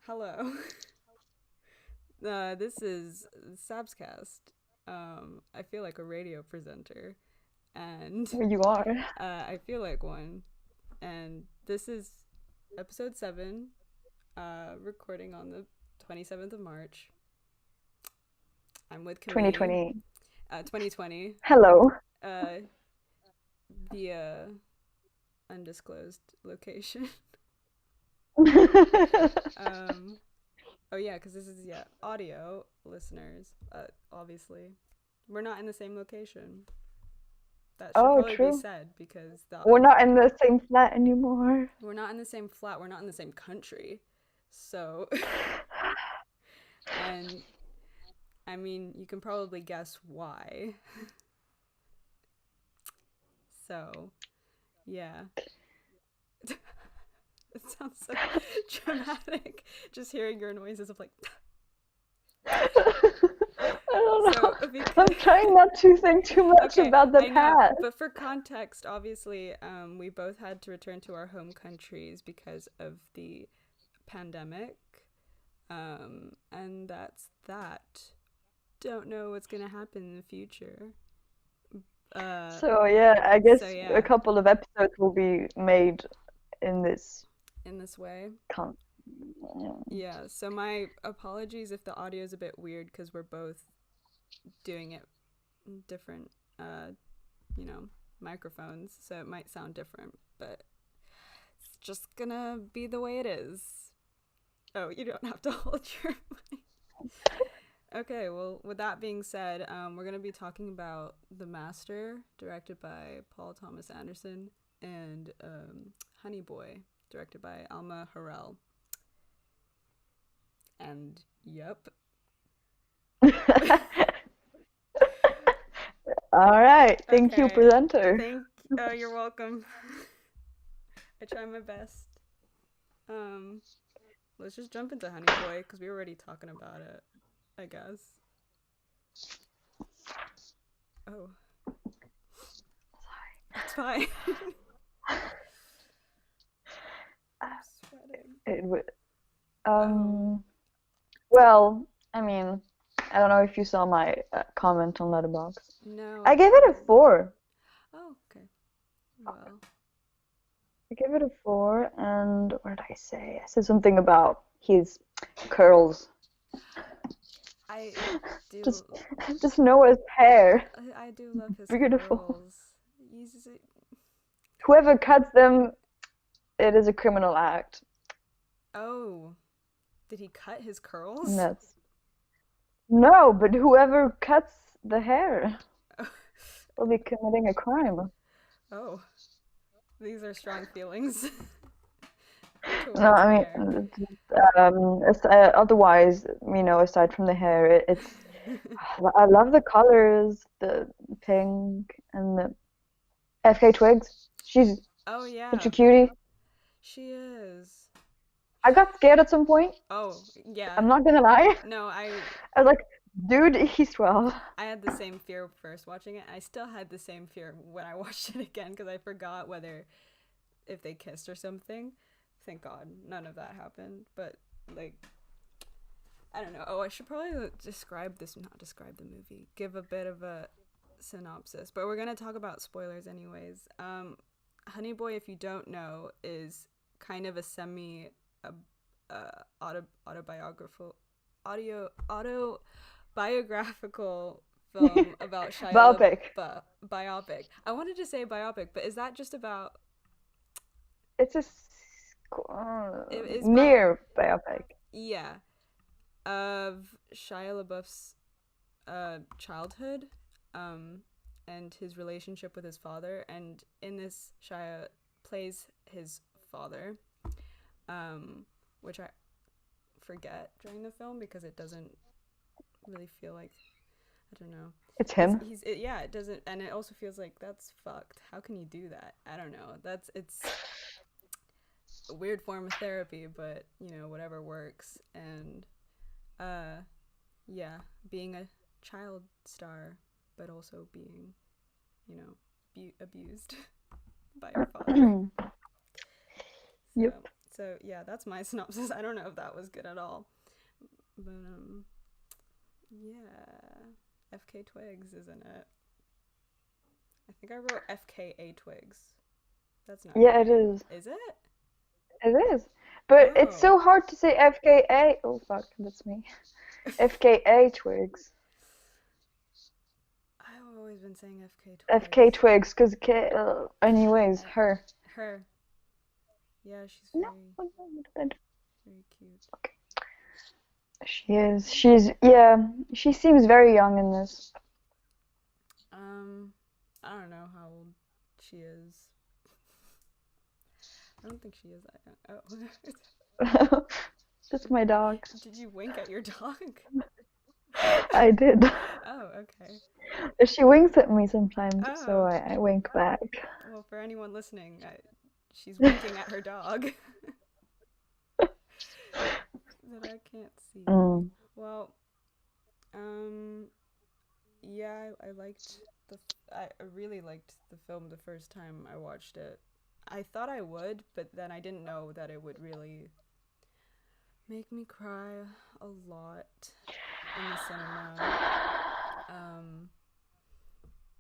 Hello. This is Sabscast. I feel like a radio presenter, and You are. I feel like one. And this is episode 7, recording on the 27th of March. I'm with Camille, 2020. 2020, Hello. uh, via undisclosed location. um, oh, yeah, because this is, audio listeners, obviously. We're not in the same location. That should Oh, probably be true. said because We're not in the same flat anymore. we're not in the same flat, we're not in the same country. So, and I mean, you can probably guess why. So, yeah. It sounds so dramatic just hearing your noises of like. I don't know. So, I'm because. trying not to think too much Okay, about the I know, past. but for context, obviously, we both had to return to our home countries because of the pandemic. And that's that. Don't know what's gonna happen in the future. Uh, So yeah, I so guess a yeah, couple of episodes will be made in this in this way, con. yeah. So my apologies if the audio is a bit weird because we're both doing it in different, uh, you know, microphones, so it might sound different, but it's just gonna be the way it is. Oh, you don't have to hold your mic. Okay, well, with that being said, we're going to be talking about The Master, directed by Paul Thomas Anderson, and Honey Boy, directed by Alma Harrell. And, yep. All right. Thank you, Okay, presenter. you're welcome. I try my best. Um, let's just jump into Honey Boy, because we were already talking about it, I guess. Oh, it's fine. I'm sweating. It would. Oh, Um. Well, I mean, I don't know if you saw my comment on Letterboxd. no, I I gave it a didn't. 4. Oh, okay. Well, I gave it a 4, and what did I say? I said something about his curls. I do. Just, just Noah's hair. I do love his Beautiful. curls. He's Whoever cuts them, it is a criminal act. oh, did he cut his And curls? that's no, but whoever cuts the hair will be committing a crime. Oh, these are strong feelings No, towards I hair. mean, otherwise, aside from the hair, I love the colors, the pink and the FK Twigs. She's Oh such a yeah, cutie. she is. I got scared at some point. Oh yeah. I'm not gonna lie. No, I was like, dude, he's 12. I had the same fear first watching it. I still had the same fear when I watched it again because I forgot whether if they kissed or something. Thank God, none of that happened. But like, I don't know. Oh, I should probably describe this, not describe the movie, give a bit of a synopsis. But we're gonna talk about spoilers anyways. Honey Boy, if you don't know, is kind of a semi autobiographical autobiographical film about Shia Biopic. LaBeouf. Biopic. I wanted to say biopic, but is that just about? It's a It is about, near biopic. yeah, of Shia LaBeouf's childhood, um, and his relationship with his father. And in this, Shia plays his father, which I forget during the film because it doesn't really feel like, I don't know. It's him. Yeah, it doesn't, and it also feels like that's fucked. How can you do that? I don't know. It's a weird form of therapy, but whatever works. And uh, yeah, being a child star, but also being, abused by your father. So Yep. So yeah, that's my synopsis. I don't know if that was good at all, but yeah, FK Twigs, isn't it? I think I wrote FKA Twigs. That's not Yeah, it right. is. Is it? It is. But it's Oh. so hard to say FKA. Oh fuck, that's me. FKA Twigs. I've always been saying FK FK Twigs. Twigs, because K. Anyways, Uh, her. her. Yeah, she's No, very, very cute. she is. Yeah. She seems very young in this. Um, I don't know how old she is. I don't think she is that young. Oh. That's my dog. Did you wink at your dog? I did. Oh, okay. She winks at me sometimes, so Oh, I wink back. well, for anyone listening, she's winking at her dog that I can't see. Mm. Well, um, yeah, I liked I really liked the film the first time I watched it. I thought I would, but then I didn't know that it would really make me cry a lot in the cinema. Um,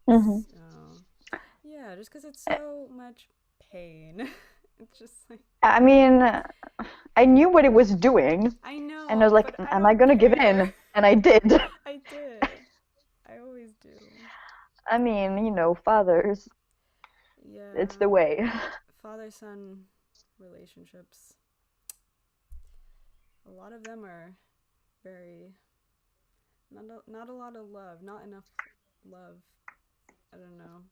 Hmm. so yeah, just because it's so much pain. It's just like I mean, I knew what it was doing, I and I was know, like, but I am I don't gonna give care. in? And I did. I did. I always do. I mean, fathers, it's Yeah, the way. father-son relationships. A lot of them are very not a lot of love, not enough love. I don't know.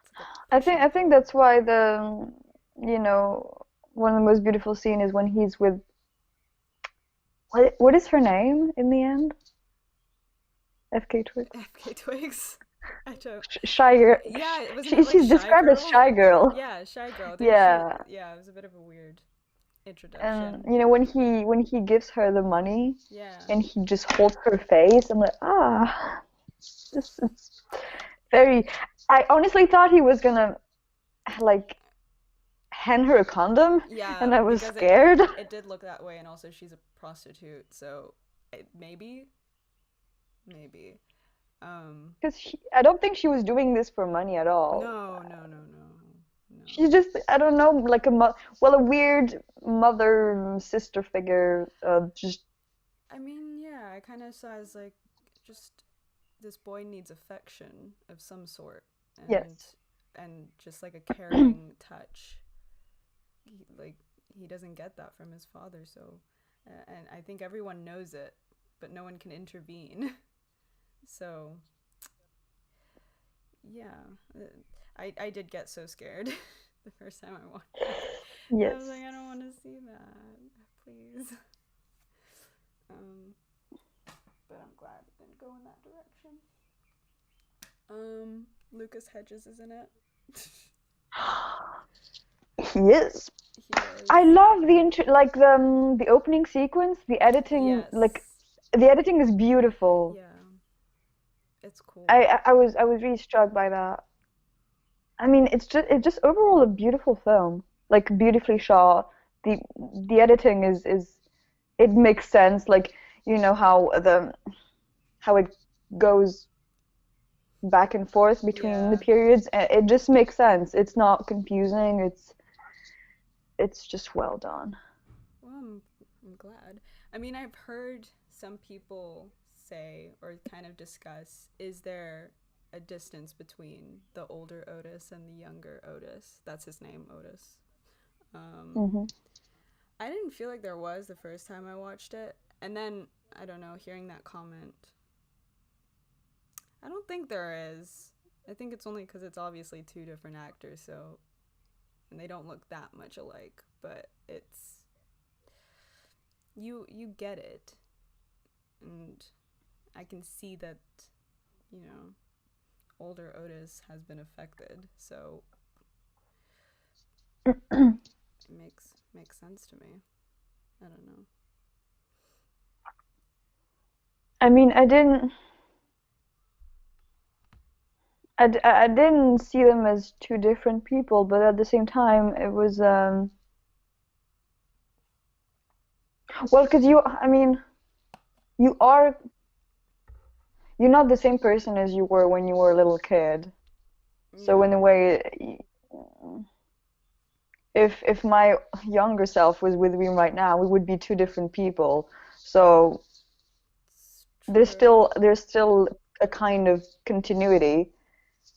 It's like a I push think and I think pull. that's why you know, one of the most beautiful scene is when he's with what is her name in the end? FK Twigs. FK Twigs. I don't. Shy girl. Yeah, wasn't it like She's Shy described as Girl? shy girl. Yeah, Shy Girl. Yeah. Yeah, it was a bit of a weird And introduction. when he gives her the money Yeah. and he just holds her face, I'm like, this is very. I honestly thought he was gonna like hand her a condom, and Yeah, I was because scared. it did look that way, and also she's a prostitute, so maybe, maybe. Um, Because I don't think she was doing this for money at all. no, no, no, no, no. She's just, I don't know, like a weird mother sister figure. Just I mean, yeah, I kind of saw as like just this boy needs affection of some sort, and yes. just like a caring touch. Like he doesn't get that from his father, so and I think everyone knows it, but no one can intervene. So yeah, I did get so scared the first time I watched it. I was like, Yes. I don't want to see that, please. Um, but I'm glad it didn't go in that direction. Lucas Hedges is in it. He is. He is. I love the opening sequence. Yes. The editing is beautiful. Yeah. It's cool. I was really struck by that. I mean, it's just overall a beautiful film. Like beautifully shot. The the editing is it makes sense. Like how it goes back and forth between the Yeah. periods. It just makes sense. It's not confusing. It's just well done. Well, I'm glad. I mean, I've heard some people say or kind of discuss, is there a distance between the older Otis and the younger Otis? That's his name, Otis. Um, Hmm. I didn't feel like there was the first time I watched it. And then, I don't know, hearing that comment, I don't think there is. I think it's only because it's obviously two different actors, so, and they don't look that much alike, but you get it, and I can see that, you know, older Otis has been affected, so it makes sense to me. I don't know. I mean, I didn't see them as two different people, but at the same time, it was Well, because I mean, you are, you're not the same person as you were when you were a little kid. So Yeah, in a way, if my younger self was with me right now, we would be two different people. So it's true. there's still a kind of continuity,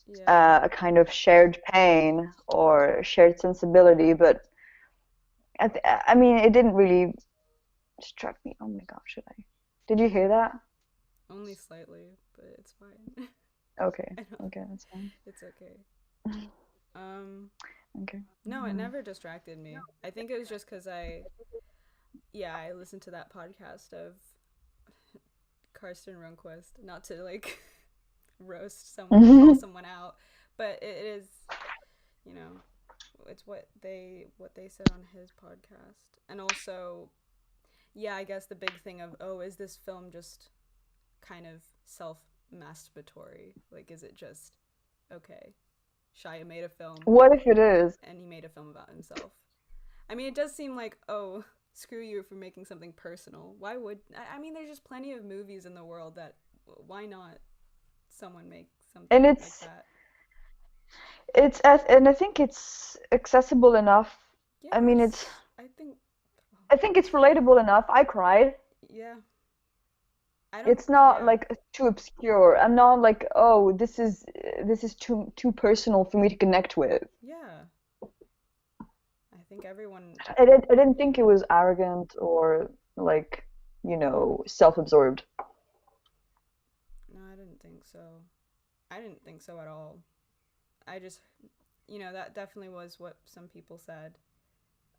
Yeah. a kind of shared pain or shared sensibility. But I mean, it didn't really struck me. Oh my gosh, should I? Did you hear that? Only slightly, but it's fine. Okay, I know. okay, that's fine. It's okay. Um, Okay. no, it never distracted me. I think it was just because yeah, I listened to that podcast of Karsten Runquist, not to like roast someone or call someone out, but it is, you know, it's what they said on his podcast. And also, yeah, I guess the big thing of, oh, is this film just kind of self masturbatory? Like, is it just okay? Shia made a film What if it is? and he made a film about himself. I mean, it does seem like, oh, screw you for making something personal. Why would I mean? There's just plenty of movies in the world that why not someone make And something like that? and I think it's accessible enough. I mean, Yes, I think. I think it's relatable enough. I cried. Yeah, I don't. It's not Yeah, like too obscure. I'm not like, oh, this is too personal for me to connect with. yeah. I think everyone. I didn't think it was arrogant or like, self-absorbed. No, I didn't think so. I didn't think so at all. I just, that definitely was what some people said,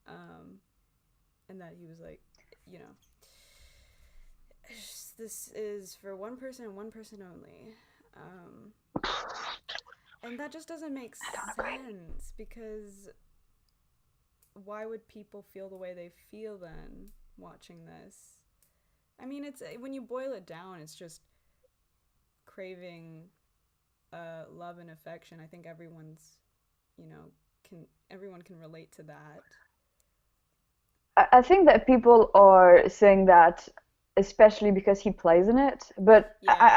um, and that he was like, you know, this is for one person and one person only. Um, and that just doesn't make I don't agree. sense because why would people feel the way they feel then watching this? I mean, it's when you boil it down, it's just craving love and affection. I think you know, everyone can relate to that. I think that people are saying that especially because he plays in it, but Yeah.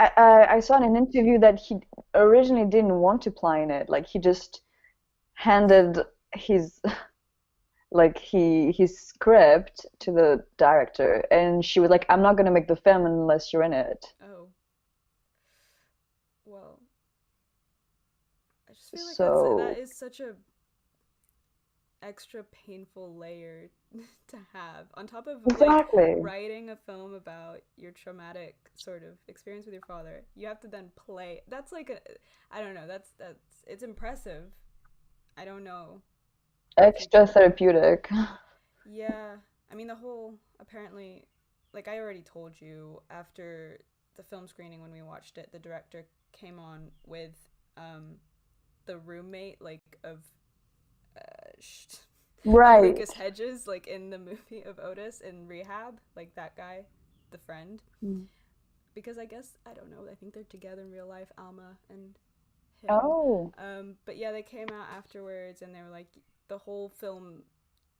I saw in an interview that he originally didn't want to play in it. Like he just handed his his script to the director, and she was like, "I'm not gonna make the film unless you're in it." Oh, well, I just feel like that So is such a extra painful layer to have on top of like exactly. writing a film about your traumatic sort of experience with your father. You have to then play. That's like I don't know. That's it's impressive. I don't know if you Extra can. therapeutic. Yeah, I mean the whole apparently, like I already told you after the film screening when we watched it, the director came on with um the roommate like of Right. Lucas Hedges, like in the movie of Otis in Rehab, like that guy, the friend. Because I guess I don't know. I think they're together in real life, Alma and him. Oh. But yeah, they came out afterwards, and they were like, the whole film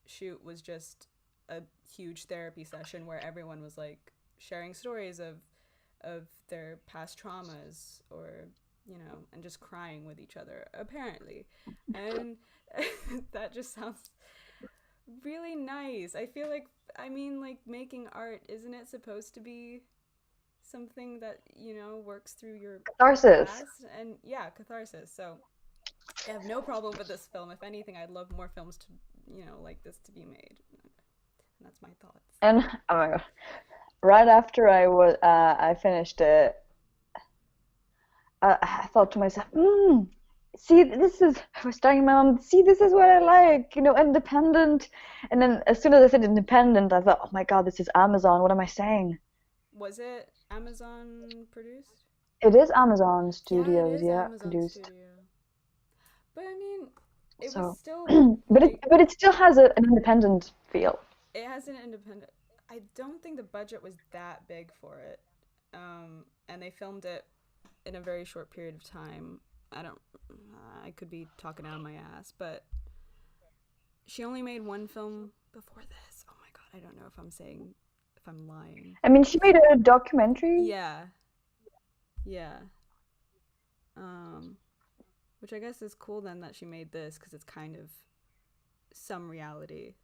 shoot was just a huge therapy session where everyone was like sharing stories of their past traumas or and just crying with each other apparently, and that just sounds really nice. I feel like, I mean, like making art, isn't it supposed to be something that, works through your Catharsis. past? And yeah, catharsis. So I have no problem with this film. If anything, I'd love more films to, like this to be made. And that's my thoughts. And oh my God. Right after I finished it, I thought to myself, see, this is, I was telling my mom, see, this is what I like, independent. And then as soon as I said independent, I thought, oh my God, this is Amazon. What am I saying? Was it Amazon produced? It is Amazon Yeah, it Studios, is yeah, Amazon produced. Studio. But I mean, it was So, still like but it still has an independent feel. it has an independent. I don't think the budget was that big for it, and they filmed it in a very short period of time. I don't. I could be talking out of my ass, but she only made one film before this. Oh my god, I don't know if I'm saying if I'm lying. I mean, she made a documentary. Yeah, yeah. Um, which I guess is cool then that she made this because it's kind of some reality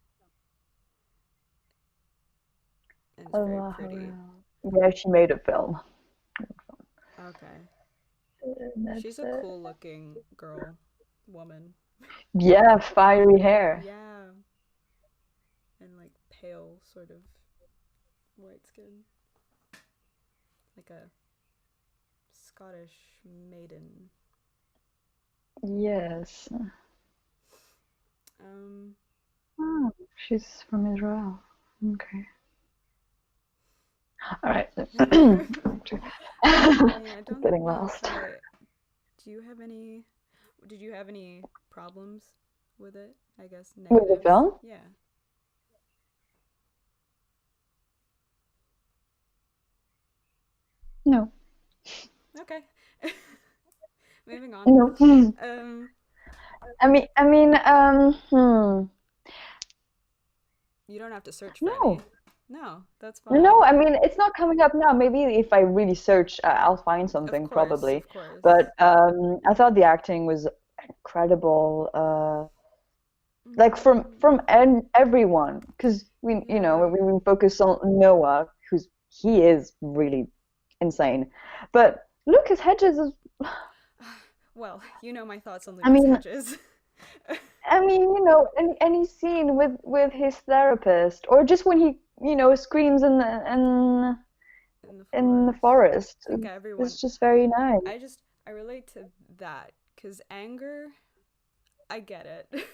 and it's very Allah. pretty. Yeah, she made a film. Okay. And She's that's a it. cool looking girl, woman. Yeah, fiery hair. Yeah. And like pale, sort of white skin. Like a Scottish maiden. Yes. Um, Oh, she's from Israel. Okay. All right. I mean, I don't Getting know if lost. I. Do you have any. Did you have any problems with it? I guess With the negatives? film? Yeah. No. Okay. Moving on. No. Um, you don't have to search for any. No. No, that's No, fine. I mean, it's not coming up now. Maybe if I really search, I'll find Of something course, probably. of course. But I thought the acting was incredible. Like Mm, everyone, because yeah. we focus on Noah, he is really insane. But Lucas Hedges is, Well, you know my thoughts on I Lucas mean, Hedges. any scene with his therapist, or just when he, screams In the in the forest. forest, I think everyone. it's just very nice. I relate to that because anger, I get it.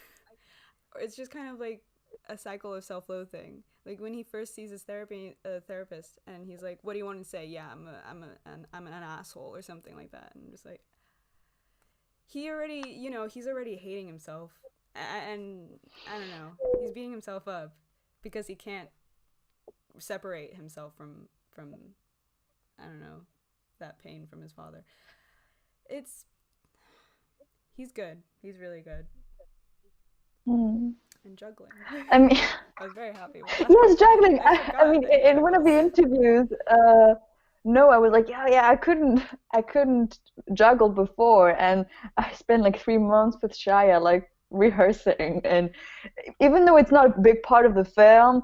It's just kind of like a cycle of self-loathing. Like when he first sees his therapist, and he's like, "What do you want to say?" Yeah, I'm an asshole or something like that. And I'm just like, he already, he's already hating himself, and I don't know, he's beating himself up because he can't separate himself from I don't know, that pain from his father. It's He's good. He's really good. Hmm. And juggling. I mean, I was very happy with that. yes, juggling. I I forgot mean, that he in one of juggles. the interviews, no, I was like, yeah, yeah, I couldn't juggle before, and I spent like 3 months with Shia, like rehearsing, and even though it's not a big part of the film,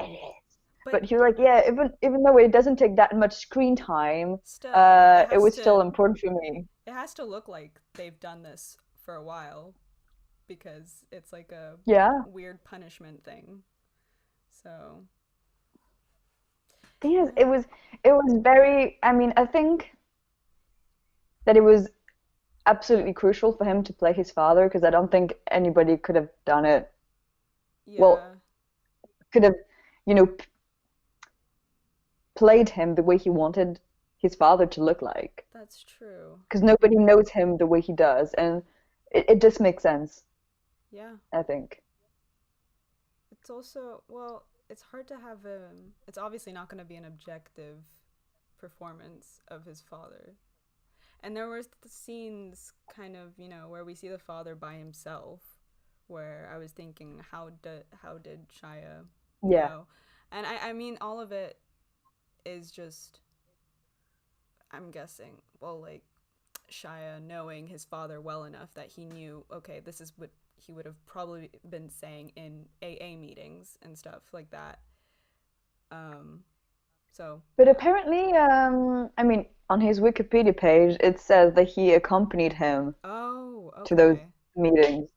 it is. But But he was like, yeah, even though it doesn't take that much screen time, still, it was still important for me. it has to look like they've done this for a while because it's like a Yeah. weird punishment thing. So, Thing is, yeah. it was very. I mean, I think that it was absolutely crucial for him to play his father because I don't think anybody could have done it. Well, Yeah, could have, you know, played him the way he wanted his father to look like that's true. because nobody knows him the way he does, and it just makes sense, Yeah. I think. It's also, well, it's hard to have it's obviously not going to be an objective performance of his father. And there were scenes kind of, where we see the father by himself, where I was thinking, how did Shia Yeah. know? And I mean, all of it is just, I'm guessing, well, like Shia knowing his father well enough that he knew, okay, this is what he would have probably been saying in AA meetings and stuff like that. Um, so But yeah. apparently, I mean, on his Wikipedia page, it says that he accompanied him Oh, to those okay. meetings.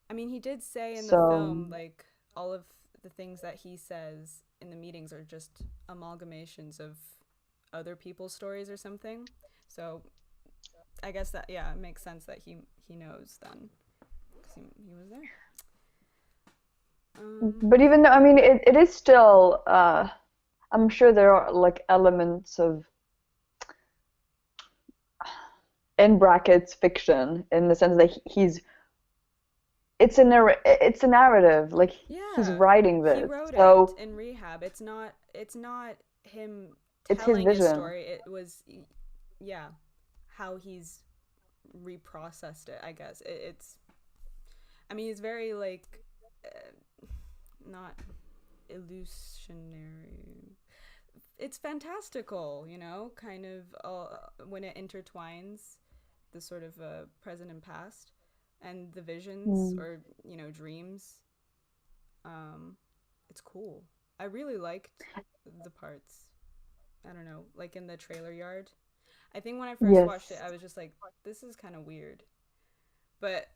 I mean, he did say in the So, film, like, all of the things that he says in the meetings are just amalgamations of other people's stories or something. So I guess that, yeah, it makes sense that he knows then because he was there. Um, but even though, I mean, it is still, I'm sure there are like elements of, in brackets, fiction in the sense that it's a narrative, like he's yeah, writing he this. wrote it So in rehab. It's not him it's his telling his vision. story. It was, yeah, how he's reprocessed it. I guess it's. I mean, it's very like not. illusionary. It's fantastical, you know, kind of when it intertwines the sort of present and past and the visions Mm. or, you know, dreams. Um, it's cool. I really liked the parts. I don't know, like in the trailer yard. I think when I first watched it, Yes. I was just like, this is kind of weird. But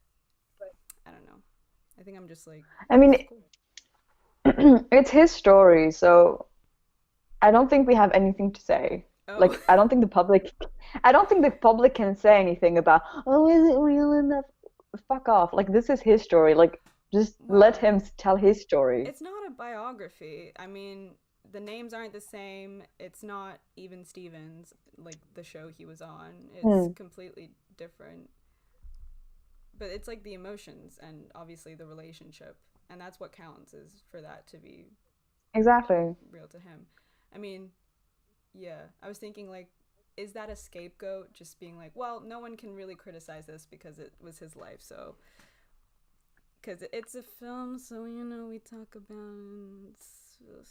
I don't know. I think I'm just like, I this is mean, cool. it's his story, so I don't think we have anything to say. Oh, Like, I don't think the public can say anything about, oh, is it real enough? Fuck off. Like, this is his story. Like, just let well, him tell his story. it's not a biography. I mean, the names aren't the same. It's not even Stevens, like the show he was on. It's Hmm. completely different. But it's like the emotions and obviously the relationship. And that's what counts, is for that to be Exactly. real to him. I mean, yeah, I was thinking like, is that a scapegoat? Just being like, well, no one can really criticize this because it was his life. So, because it's a film, so you know we talk about it.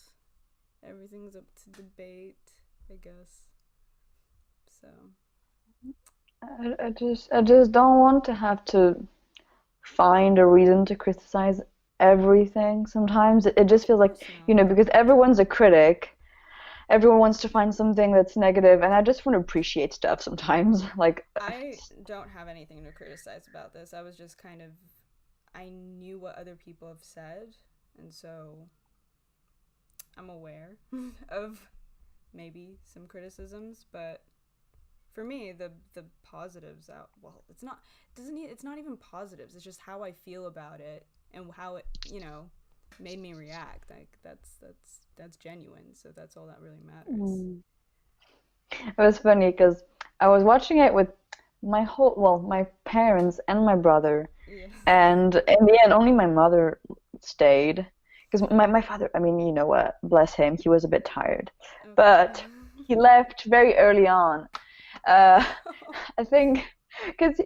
Everything's up to debate, I guess. So, I just don't want to have to find a reason to criticize everything. Sometimes it just of feels like, course you not. know, because everyone's a critic, everyone wants to find something that's negative, and I just want to appreciate stuff sometimes. Like, I don't have anything to criticize about this. I was just kind of, I knew what other people have said, and so I'm aware of maybe some criticisms, but for me, the positives out. Well, it's not. Doesn't. It's not even positives. It's just how I feel about it and how it, you know, made me react. Like that's genuine. So that's all that really matters. mm. It was funny because I was watching it with my parents and my brother, Yeah. and in the end, only my mother stayed. Because my father, I mean, you know what, bless him, he was a bit tired. Okay. But he left very early on. Uh, I think because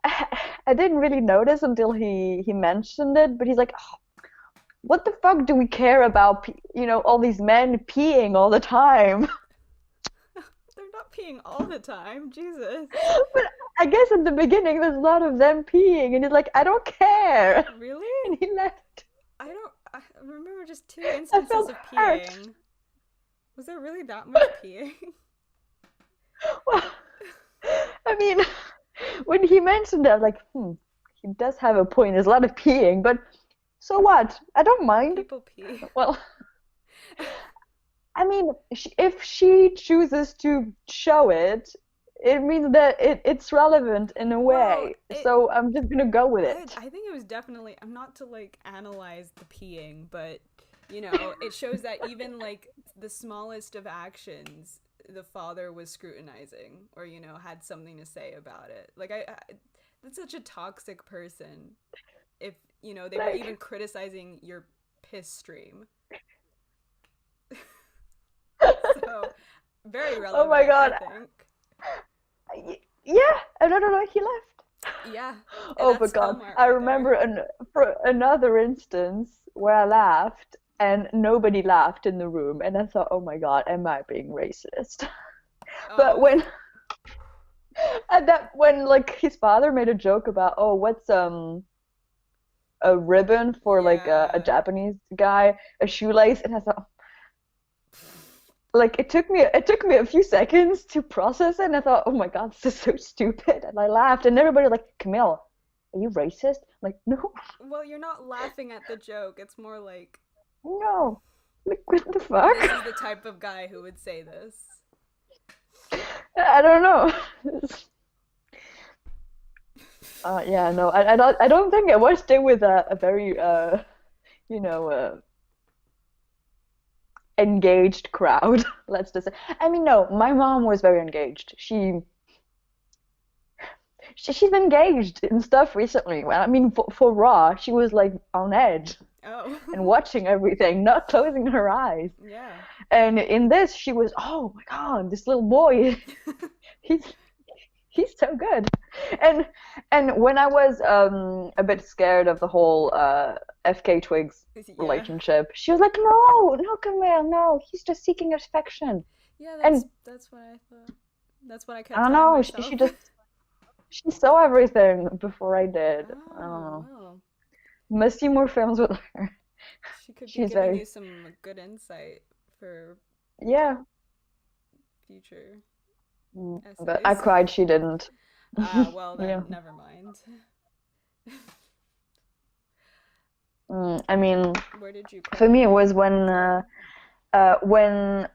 I didn't really notice until he mentioned it, but he's like, "Oh, what the fuck do we care about, you know, all these men peeing all the time?" They're not peeing all the time. Jesus. But I guess at the beginning there's a lot of them peeing, and he's like, "I don't care," Really? and he left. I don't. I remember just two I instances felt of hurt. peeing. Was there really that much peeing? Well, I mean, when he mentioned that, like, he does have a point. There's a lot of peeing, but so what? I don't mind. People pee. Well, I mean, if she chooses to show it, it means that it's relevant in a Well, way. So I'm just gonna go with it. I think it was definitely. I'm not to like analyze the peeing, but you know, it shows that even like the smallest of actions, the father was scrutinizing, or you know, had something to say about it. Like that's such a toxic person. If you know, they were even Like, criticizing your piss stream, so very oh my relevant, I God. think. Yeah, I don't know. He left. Yeah, Oh my that's God. Hallmark I right there. remember for another instance where I laughed and nobody laughed in the room, and I thought, oh my God, am I being racist? But Oh, when like his father made a joke about, oh, what's a ribbon for like a yeah. Japanese guy, a shoelace, and I thought, like, it took me a few seconds to process it, and I thought, oh my God, this is so stupid, and I laughed, and everybody was like, Camille, are you racist? I'm like, no, Well, you're not laughing at the joke. It's more like no, like, what the this fuck? is the type of guy who would say this. I don't know. Yeah, no, I don't think I watched it with a very you know, engaged crowd. Let's just say. I mean, no, my mom was very engaged. She's engaged in stuff recently. Well, I mean, for Raw, she was like on edge Oh, and watching everything, not closing her eyes. yeah. And in this, she was, oh my God, this little boy, he's He's so good. And and when I was a bit scared of the whole FK Twigs Yeah. relationship, she was like, "No, no, Camille, no. He's just seeking affection." Yeah, And that's what I thought. That's what I I kept don't telling know, myself. she saw everything before I did. I don't Oh, know. well. Must see more films with her. She could be She's giving you very, some good insight for yeah. future But I essays. cried she didn't. Ah, well Yeah. then, never mind. I mean, Where did you for me it cry? was Yeah. when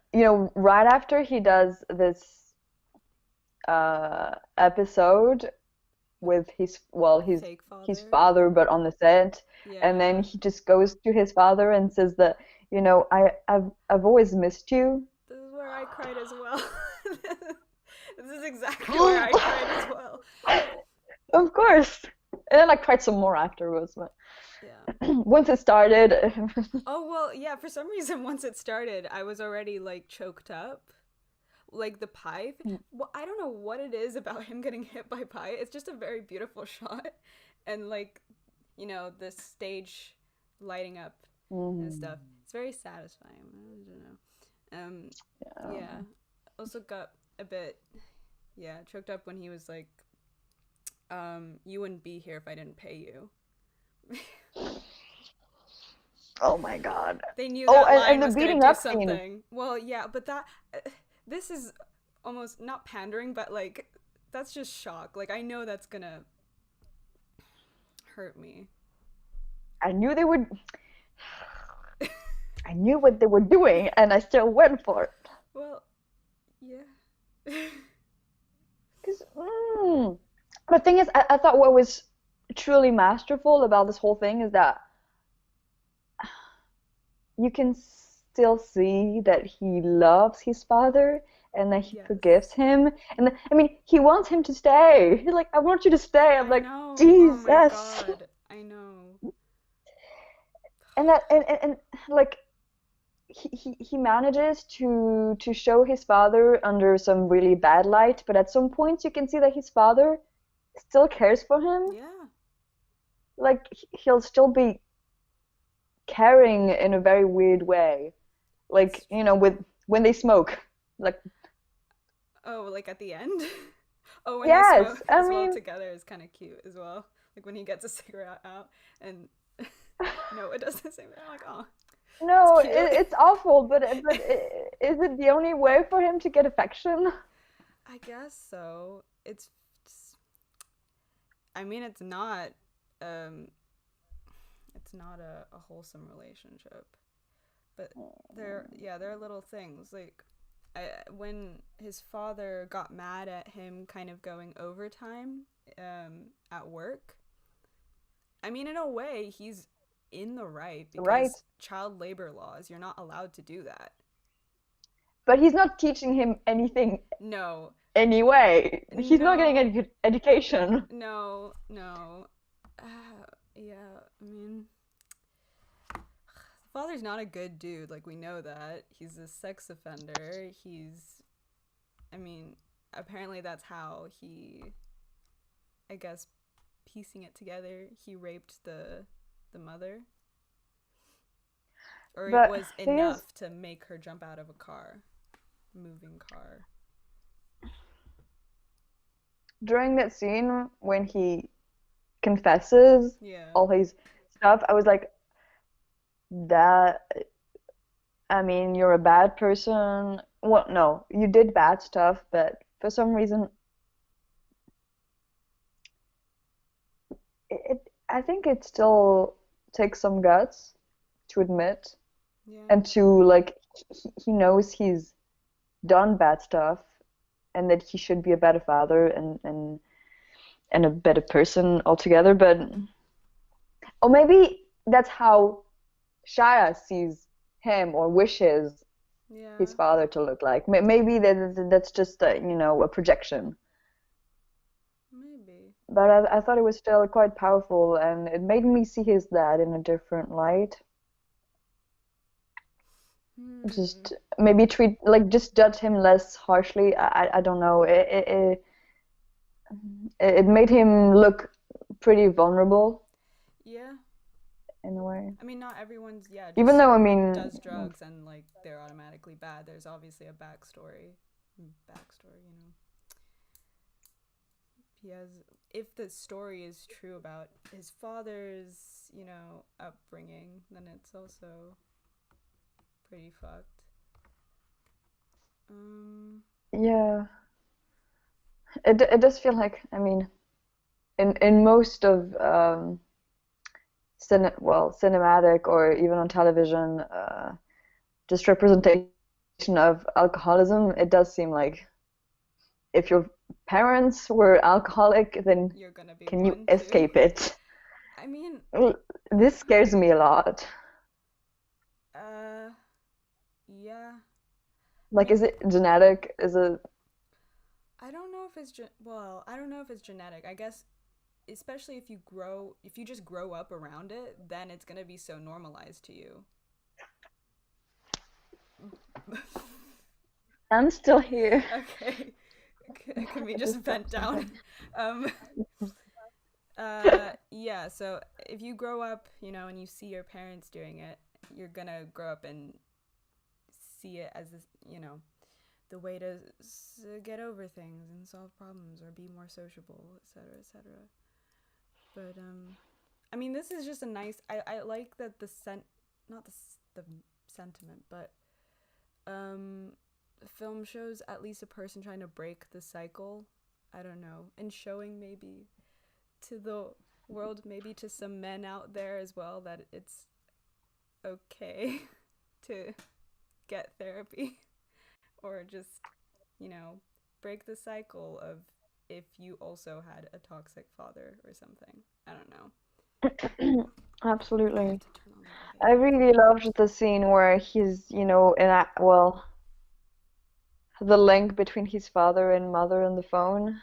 right after he does this episode With with his fake his father. father, but on the set, and then Yeah. he just goes to his father and says that, I've always missed you. This is where I cried as well. This is exactly where I cried as well. Of course. And then I cried some more afterwards, but Yeah. once it started, Oh, well, yeah, for some reason, once it started, I was already like choked up. Like the pie. Well, I don't know what it is about him getting hit by pie. It's just a very beautiful shot. And like, the stage lighting up and stuff. It's very satisfying. I don't know. Yeah. Also got a bit, yeah, choked up when he was like, you wouldn't be here if I didn't pay you. oh my God. They knew Oh, that and line the was gonna beating do up scene. something. Well, yeah, but this is almost not pandering, but like that's just shock. Like I know that's gonna hurt me. I knew they would. I knew what they were doing, and I still went for it. Well, yeah. Because the thing is, I thought what was truly masterful about this whole thing is that you can still see that he loves his father and that he Yes. forgives him. And I mean, he wants him to stay. He's like, I want you to stay. I'm I like, know. Oh my Jesus. god. I know. And that and like he manages to show his father under some really bad light, but at some points you can see that his father still cares for him. Yeah. Like he'll still be caring in a very weird way. It's Like, with true. when they smoke. Like, Oh, like at the end? Oh, when they smoke yes, I as well mean, together is kind of cute as well. Like when he gets a cigarette out and Noah does the same thing. I'm like, oh, it's no, cute. it's awful, but is it the only way for him to get affection? I guess so. I mean, um, it's not a wholesome relationship, but there are little things like when his father got mad at him kind of going overtime at work. I mean, in a way, he's in the right Right. because child labor laws, you're not allowed to do that. But he's not teaching him anything No, anyway. He's not getting no, any education. no. Yeah, I mean, father's not a good dude. Like, we know that. He's a sex offender. I mean, apparently that's how I guess, piecing it together, he raped the mother. Or it But was thing is, enough to make her jump out of a moving car. during that scene when he confesses Yeah. all his stuff, I was like, that, I mean, you're a bad person. Well, no, you did bad stuff, but for some reason, I think it still takes some guts to admit Yeah. and to like he knows he's done bad stuff and that he should be a better father and a better person altogether. But or maybe that's how Shia sees him or wishes his Yeah. father to look like. Maybe that's just a projection. Maybe. But I thought it was still quite powerful, and it made me see his dad in a different light. Hmm. Just maybe treat like just judge him less harshly. I don't know. it made him look pretty vulnerable Yeah. in a way. I mean, not everyone's, yeah, Even just though, I mean, does drugs and like they're automatically bad. There's obviously a backstory. Backstory, you know. He has, if the story is true about his father's, you know, upbringing, then it's also pretty fucked. yeah, it does feel like, I mean, in most of cinematic or even on television, just representation of alcoholism, it does seem like if your parents were alcoholic, then You're gonna be can you one too. escape it? I mean, This scares me a lot. uh, yeah. I Like, mean, is it genetic? Is it? I don't know if it's well, I don't know if it's genetic. I guess especially if you just grow up around it, then it's gonna be so normalized to you. I'm still here. Okay. Can we I just just vent dropped down? something. Um, yeah, so if you grow up, you know, and you see your parents doing it, you're gonna grow up and see it as this, you know, the way to get over things and solve problems or be more sociable, etc., etc. But I mean, this is just a nice. I like that not the sentiment, but the film shows at least a person trying to break the cycle. I don't know, and showing maybe to the world, maybe to some men out there as well, that it's okay to get therapy or just, you know, break the cycle of if you also had a toxic father or something. I don't know. I have Absolutely. to turn on the I light. really loved the scene where he's, well, the link between his father and mother on the phone.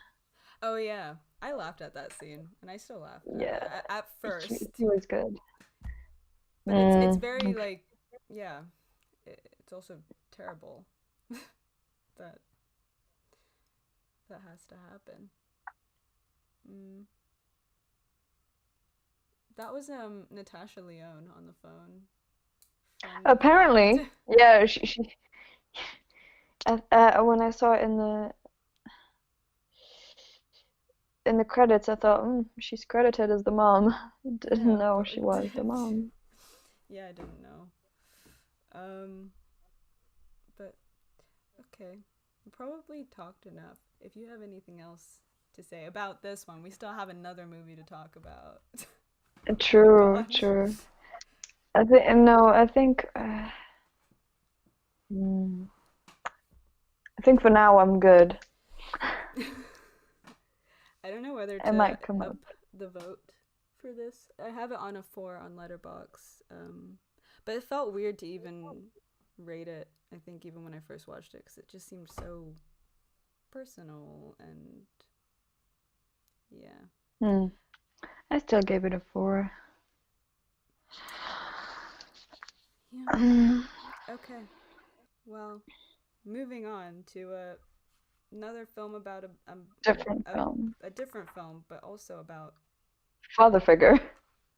Oh yeah, I laughed at that scene, and I still laugh at it Yeah, at first. he was good. But it's Mm. very like, yeah, it's also terrible that that has to happen. Mm. That was Natasha Lyonne on the phone. Fun fact. Apparently, yeah, when I saw it in the credits, I thought, she's credited as the mom. Didn't Yeah, know but she was the mom. yeah, I didn't know. Um, but okay, we probably talked enough. If you have anything else to say about this one, we still have another movie to talk about. Oh True, gosh. true. I think no, mm, I think for now I'm good. I don't know whether I to might come up. up the vote for this. I have it on a 4 on Letterbox, but it felt weird to even rate it. I think even when I first watched it, because it just seemed so personal and yeah, Hmm. I still gave it a 4. yeah. Okay, well, moving on to another film about Different a film. a different film, but also about Father figure,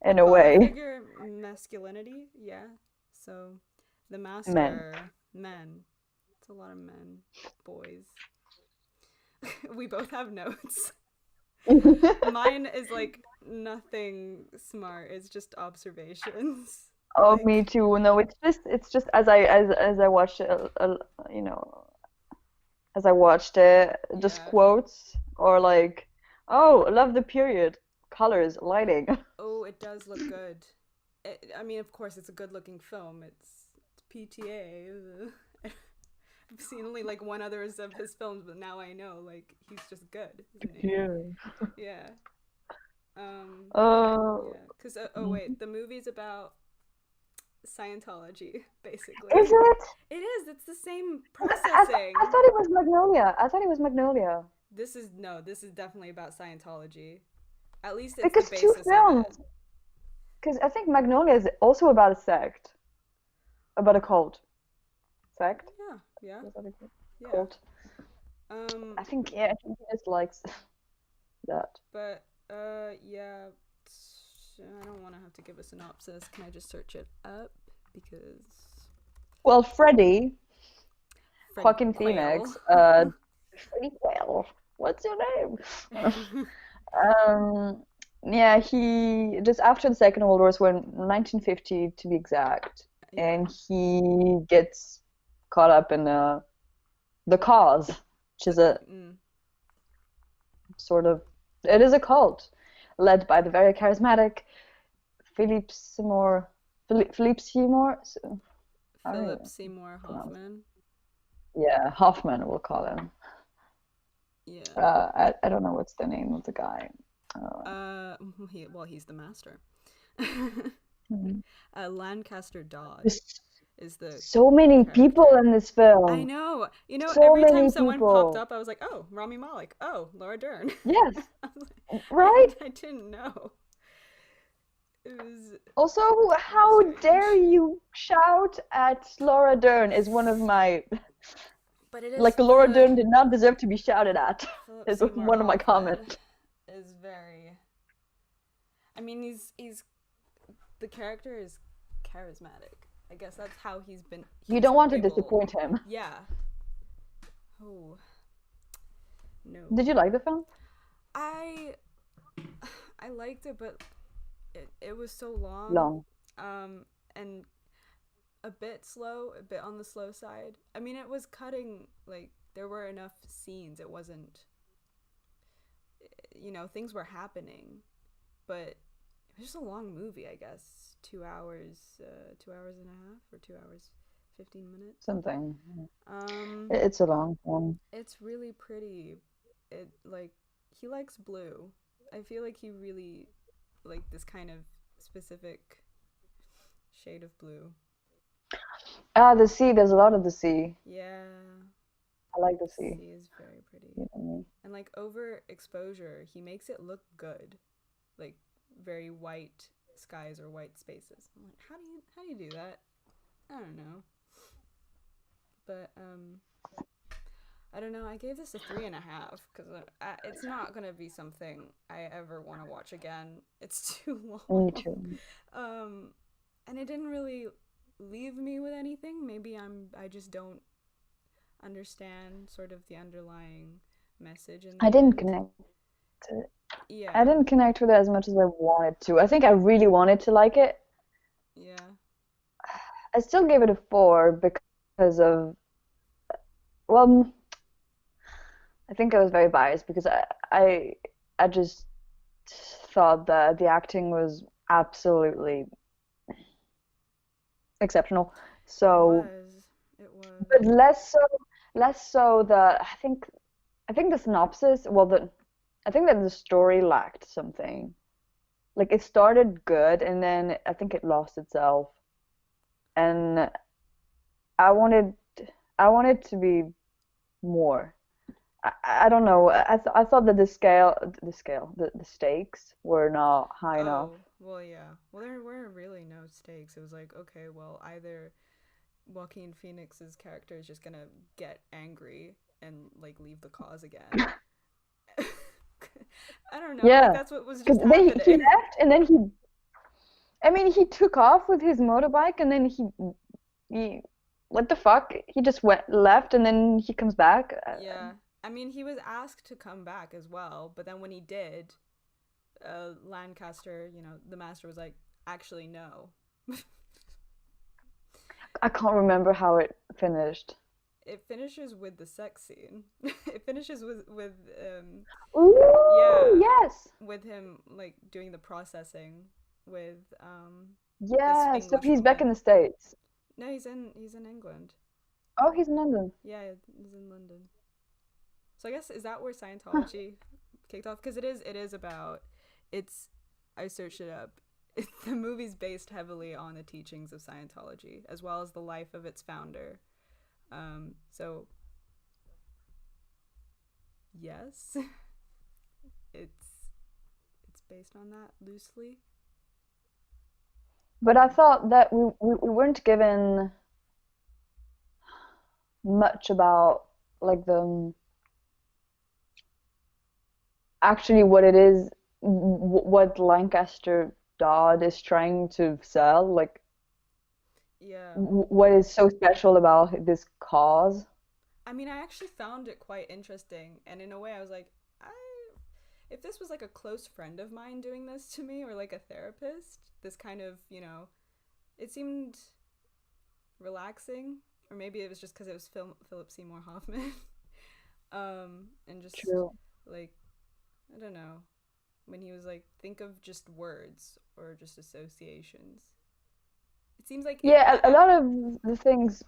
in a father way. figure masculinity. Yeah, so the Men. master men. It's a lot of men, boys. We both have notes. Mine is like nothing smart. It's just observations. Oh, me Like, too. No, it's just as I watched it, you know, as I watched it, just yeah. quotes or like, oh, love the period, colors, lighting. Oh, it does look good. I mean, of course, it's a good-looking film. It's PTA. I've seen only like one other of his films, but now I know like he's just good, isn't he? Yeah. Yeah. Um. Oh, Yeah. Cause oh mm. wait, the movie's about Scientology, Is basically. it? It is. It's the same I processing. thought it was Magnolia. I thought it was Magnolia. This is no. This is definitely about Scientology. At least it's the Because two basis of it. films. Because I think Magnolia is also about a sect, about a cult. Sect? Yeah. Yeah. Is that a Yeah. cult? Um. I think, yeah, I think he just likes that. But yeah, I don't want to have to give a synopsis. Can I just search it up? Because Well, Freddy, Freddy Joaquin Quayle. Phoenix, Freddy Quayle, what's your name? Um, yeah, he just after the Second World War, so in 1950 to be exact, Yeah. and he gets caught up in the cause, which is The a mm, sort of it is a cult led by the very charismatic Philippe Seymour. Philippe Seymour? I don't Philip know Seymour pronounce. Hoffman. Yeah, Hoffman, we'll call him. Yeah. I don't know what's the name of the guy. Uh, He's the master. hmm. Lancaster Dodd There's is the so many people character. in this I film. know. So Every time many someone popped people. up, I was like, "Oh, Rami Malek. Oh, Laura Dern." Yes, I, was like, right? I didn't know. It was Also, very how dare strange. you shout at Laura Dern is one of my But it is like Laura the Dern did not deserve to be shouted at. Philip Is Seymour one of my Hoffman comments. is very. I mean, he's the character is charismatic. I guess that's how You he's don't want to able. disappoint him. Yeah. Oh Did no. you like the film? I I liked it, but it was so long, Long. and a bit slow, a bit on the slow side. I mean, it was cutting, like there were enough scenes. It wasn't, things were happening, but it was just a long movie. I guess 2 hours, 2 hours and a half, or 2 hours, 15 minutes. Something. Um, It's a long film. it's really pretty. It like he likes blue. I feel like he really like this kind of specific shade of blue. Ah, the sea. There's a lot of the sea. Yeah, I like the the sea. sea is very pretty. You know what I mean? And like over exposure, he makes it look good. Like very white skies or white spaces. I'm like, how do you do that? I don't know. But I don't know. I gave this a 3.5 because it's not gonna be something I ever want to watch again. It's too Me long. too. Um, and it didn't really leave me with anything. Maybe I just don't understand sort of the underlying message in I the didn't end. connect to it. I Yeah, didn't connect with it as much as I wanted to. I think I really wanted to like it. yeah. I still gave it a four because of, well, I think I was very biased because I just thought that the acting was absolutely exceptional. It So, was. It but was. less so the I think the synopsis, well, I think that the story lacked something. Like it started good and then I think it lost itself. And I wanted I wanted to be more. I don't know. I thought that the stakes were not high enough. Oh, well, yeah. Well, there were really no stakes. It was like, okay, well, either Joaquin Phoenix's character is just gonna get angry and like leave the cause again. I don't know. Like Yeah, that's what was because just then he happening. left and then I mean, he took off with his motorbike and then he, what the fuck? He just went left and then he comes back. Yeah. I mean, he was asked to come back as well, but then when he did, Lancaster, the master was like, actually, no. I can't remember how it finished. It finishes with the sex scene. It finishes with Ooh, yeah, yes. with him like doing the processing with this Yeah, so English he's back in woman. the States. No, he's in England. Oh, he's in London. Yeah, he's in London. So I guess is that where Scientology kicked off? Because it is about it's. I searched it up. The movie's based heavily on the teachings of Scientology as well as the life of its founder. So yes, it's it's based on that loosely. But I thought that we weren't given much about like actually what it is, what Lancaster Dodd is trying to sell, like Yeah. what is so special about this cause. I mean, I actually found it quite interesting, and in a way, I was like, I if this was like a close friend of mine doing this to me, or like a therapist, this kind of, it seemed relaxing, or maybe it was just because it was Philip Seymour Hoffman, and just True. like I don't know, when he was like, think of just words or just associations. It seems like it. Yeah, a lot of the things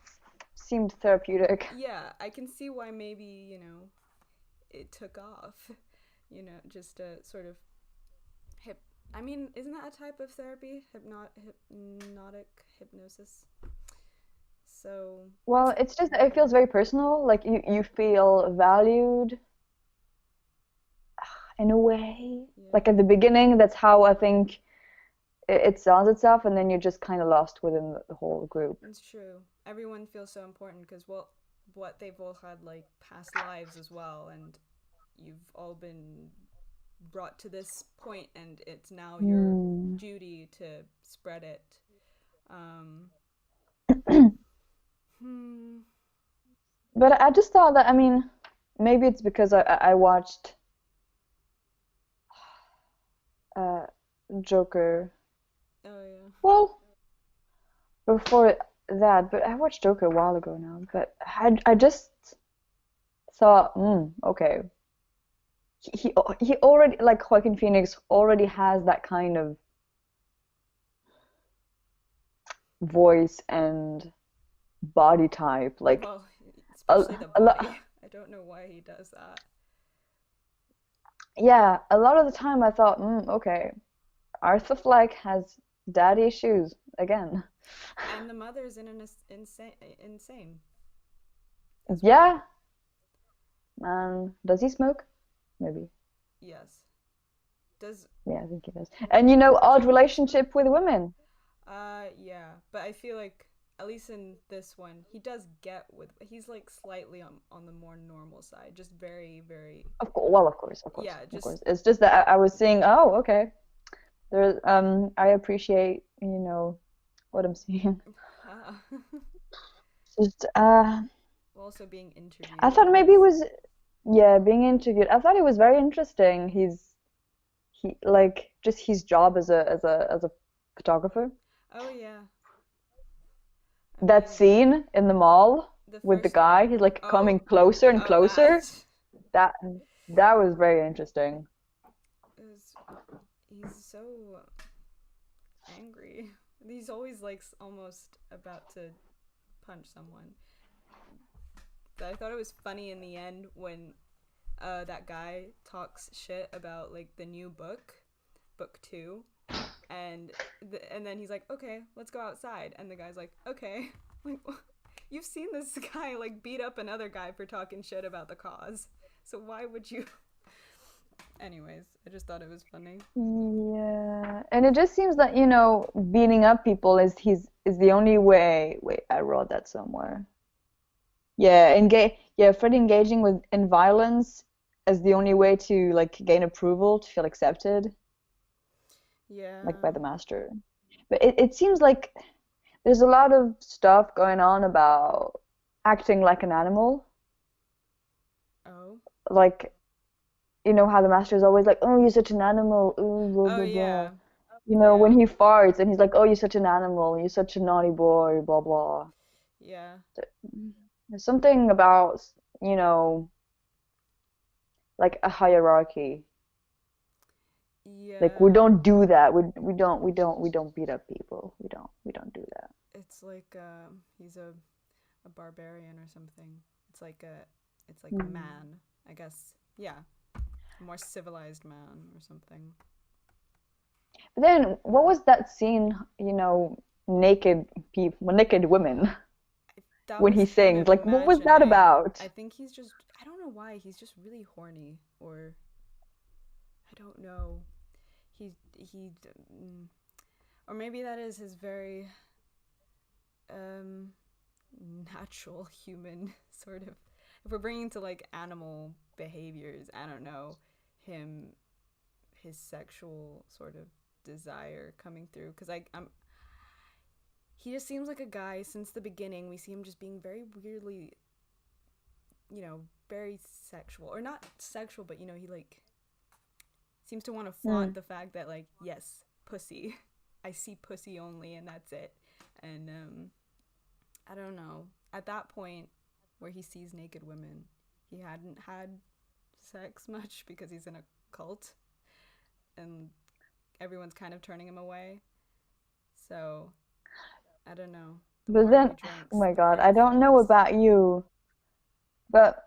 seemed therapeutic. Yeah, I can see why maybe it took off. Just a sort of hip. I mean, isn't that a type of therapy? Hypnotic hypnosis. So Well, it's just it yeah, feels very personal. Like you feel valued in a way. Like yeah, at the beginning, that's how I think it sells itself, and then you're just kind of lost within the whole group. it's true. Everyone feels so important because what they've all had like past lives as well, and you've all been brought to this point, and it's now your Hmm. duty to spread it. Um, hmm. But I just thought that, I mean, maybe it's because I watched uh, Joker. Oh yeah. Well, before that, but I watched Joker a while ago now. But I just thought, okay, he already, like Joaquin Phoenix already has that kind of voice and body type. Like Well, a, especially the a lot, body. I don't know why he does that. yeah, a lot of the time I thought, okay, Arthur Fleck has daddy issues again. And the mother's insane as well. Yeah, does he smoke? Maybe. Yes. Does Yeah, I think he does. And you know, odd Joker smoke? relationship with women. Yeah, but I feel like at least in this one, he does get with. He's like slightly on the more normal side, just very, very. Of course, well, of course, of course, Yeah, of just. course. It's just that I was seeing, oh, okay. There, I appreciate, what I'm seeing. Just, Also being I interviewed, I thought maybe it guess. was, yeah, being interviewed. I thought it was very interesting. He like just his job as a photographer. Oh yeah, I That mean scene in the mall the with the first guy, one. he's like Oh, coming closer and oh that. closer. That that was very interesting. Is he's so angry. He's always like almost about to punch someone. But I thought it was funny in the end when that guy talks shit about like the new book 2, and then he's like, "Okay, let's go outside." And the guy's like, "Okay." Like, you've seen this guy like beat up another guy for talking shit about the cause. So why would you? Anyways, I just thought it was funny. Yeah, and it just seems that, beating up people is the only way. Wait, I wrote that somewhere. Fred engaging with in violence as the only way to like gain approval, to feel accepted, like Yeah. by the master. But it seems like there's a lot of stuff going on about acting like an animal. Oh. Like, how the master is always like, "Oh, you're such an animal," ooh, blah Oh blah blah. yeah. When Yeah. he farts and he's like, "Oh, you're such an animal, you're such a naughty boy," blah blah. Yeah. There's something about, you know, like a hierarchy. Like we Yeah. don't do that. We don't beat up people. We don't do that. It's like he's a barbarian or something. It's like a Hmm. man, I guess. Yeah, a more civilized man or something. But then what was that scene, naked people, naked women That when was he him sings? Like what was that imagining. about? I think he's just. I don't know why. He's just really horny, or I don't know. He, or maybe that is his very um natural human sort of. If we're bringing to like animal behaviors, I don't know. him, his sexual sort of desire coming through, because I'm he just seems like a guy since the beginning. We see him just being very weirdly, very sexual, or not sexual, but he like seems to want to flaunt Mm. the fact that, like, yes, pussy, I see pussy only, and that's it. And I don't know, at that point where he sees naked women, he hadn't had sex much because he's in a cult, and everyone's kind of turning him away. So I don't know. The But more he then, oh drinks, my the more God, he I don't know falls. about you, but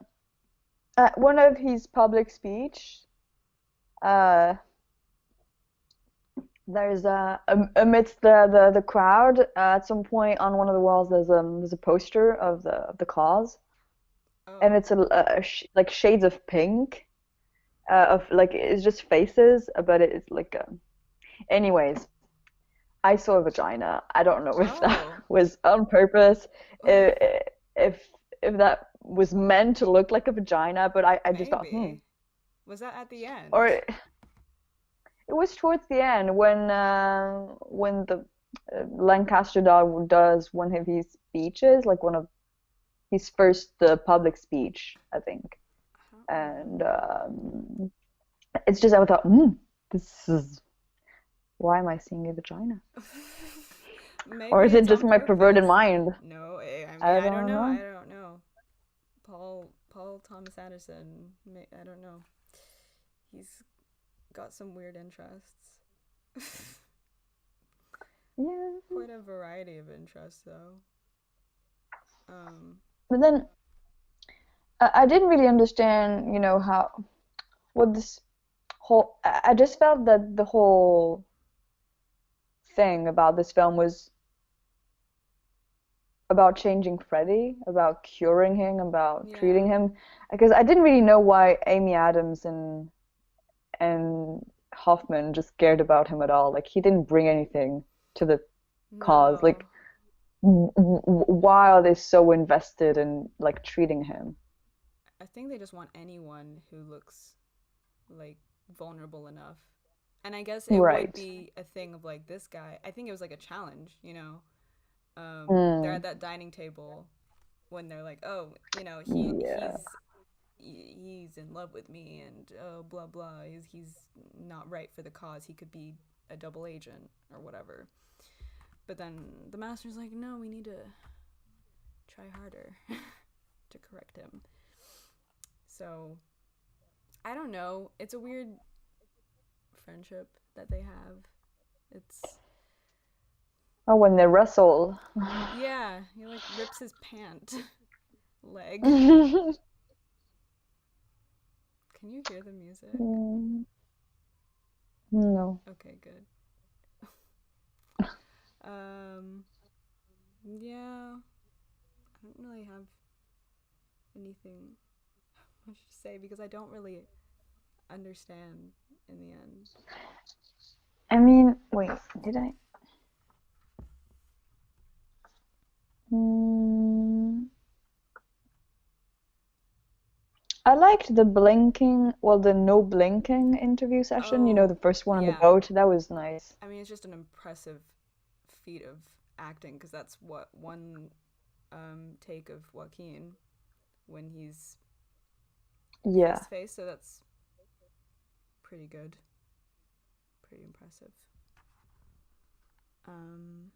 at one of his public speech, uh, there's amidst the crowd, at some point on one of the walls, there's a poster of the cause, and Oh. it's like shades of pink, of like it's just faces, but it's like anyways, I saw a vagina. I don't know if that Oh. was on purpose, if if that was meant to look like a vagina, but I just thought, Maybe. Was that at the or end? it was towards the end when the Lancaster dog does one of his speeches, like one of his first public speech, I think, I don't and remember. it's just I thought, this is why am I seeing a vagina? Or Maybe is it it's just on my perverted purpose. mind? No, I mean, I I don't don't know. I know. don't know. Paul Thomas Anderson. I don't know. He's got some weird interests. Yeah, Quite a variety of interests, though. Um. but then I didn't really understand, how what this whole. I just felt that the whole thing about this film was about changing Freddie, about curing him, about Yeah. treating him, because I didn't really know why Amy Adams and Hoffman just cared about him at all. Like he didn't bring anything to the cause. No. Like why are they so invested in like treating him? I think they just want anyone who looks like vulnerable enough. And I guess it would Right. be a thing of like this guy. I think it was like a challenge, They're at Mm, that dining table when they're like, "Oh, yeah. he's in love with me and blah blah. He's not right for the cause. He could be a double agent or whatever." But then the master's like, "No, we need to try harder to correct him." So, I don't know. It's a weird friendship that they have. It's Oh, when they wrestle. Yeah, he like rips his pant leg. Mm, Can you hear the music? no. Okay, good. Um, yeah, I don't really have anything much to say because I don't really understand in the end. I mean, wait, did I? Mm, I liked the blinking, well, the no blinking interview session, the Oh, first one on the yeah. boat. That was nice. I mean, it's just an impressive feat of acting because that's what one take of Joaquin when he's face Yeah. to face. So that's pretty good, pretty impressive. Um,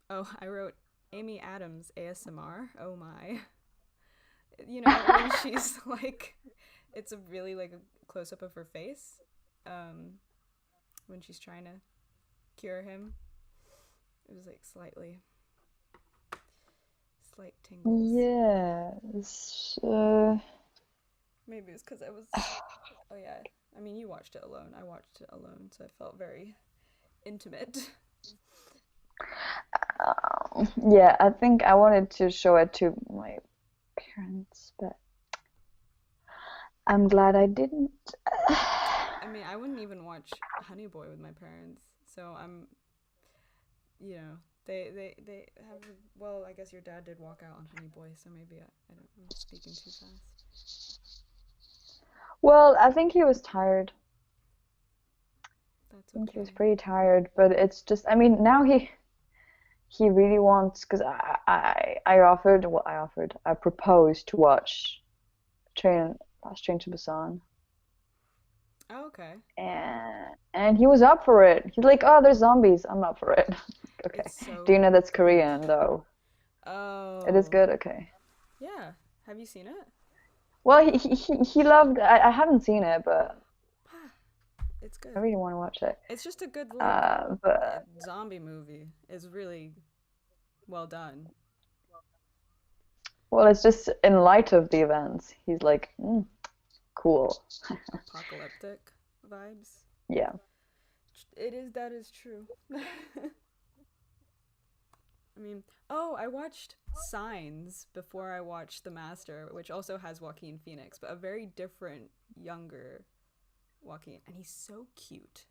oh, I wrote Amy Adams ASMR. Oh my. When she's like, it's a really like a close up of her face. Um, when she's trying to cure him, it was like slight tingles. Yes. Maybe it's because I was. Oh yeah. I mean, you watched it alone. I watched it alone, so I felt very intimate. Yeah, I think I wanted to show it to my parents, but I'm glad I didn't. I mean, I wouldn't even watch Honey Boy with my parents, so I'm. They have. Well, I guess your dad did walk out on Honey Boy, so maybe I'm speaking too fast. Well, I think he was tired. That's I think he was okay. pretty tired, but it's just, I mean, now he really wants, because I proposed to watch Train Last Train to Busan, Oh, okay. and he was up for it. He's like, "Oh, there's zombies. I'm up for it." Okay. It's Do so you know that's good. Korean though? It is Oh, good. Okay. yeah. Have you seen it? Well, he loved. I haven't seen it, but It's I good. really want to watch it. It's just a good like But zombie movie. It's really well done. well, it's just in light of the events. He's like, cool. Apocalyptic vibes. Yeah. It is, that is true. I mean, oh, I watched Signs before I watched The Master, which also has Joaquin Phoenix, but a very different, younger Joaquin, and he's so cute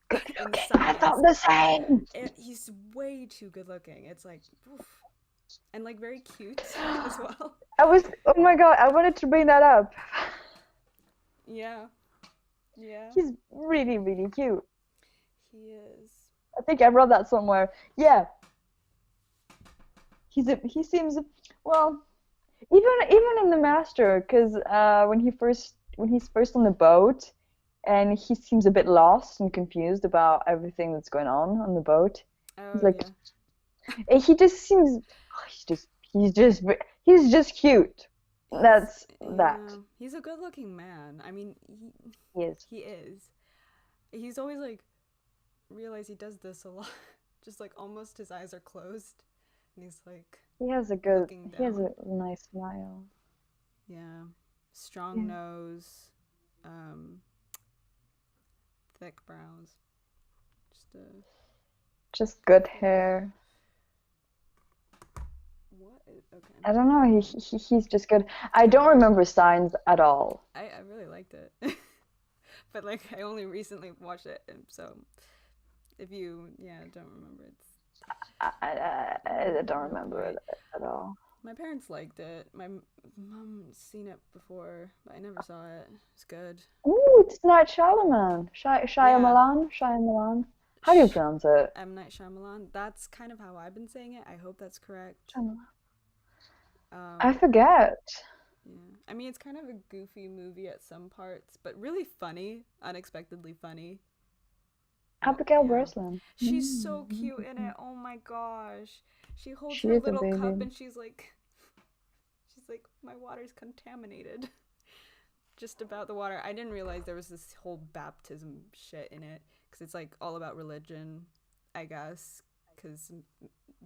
Good in looking. I Signs. thought the same. He's way too good looking. It's like, oof. And like very cute as well. I was. Oh my God! I wanted to bring that up. Yeah, yeah, He's really, really cute. he is. I think I read that somewhere. Yeah, he seems well. Even in the master, because when he's first on the boat, and he seems a bit lost and confused about everything that's going on the boat. He's Oh like, yeah. he just seems, he's just cute. He's, That's that. yeah. He's a good-looking man. I mean, He is. he is. He's always like realize he does this a lot. Just like almost his eyes are closed, and he's like looking He has down. a nice smile. Yeah, strong Yeah. nose, um, thick brows. Just a Just good yeah. hair. What is okay? I don't know. He's just good. I don't remember Signs at all. I really liked it, but like I only recently watched it, and so if you don't remember, it's I don't not remember it great. at all. My parents liked it. My mom's seen it before, but I never saw it. It's good. Ooh, it's Night Shyamalan. Yeah, Shyamalan. How do you pronounce it? M Night Shyamalan. That's kind of how I've been saying it. I hope that's correct. Shyamalan. I Um, forget. yeah. I mean, it's kind of a goofy movie at some parts, but really funny, unexpectedly funny. Abigail Yeah. Breslin. She's so cute in it. Oh my gosh. She holds She her is a little cup baby. and she's like, my water's contaminated. Just about the water. I didn't realize there was this whole baptism shit in it because it's like all about religion, I guess. Because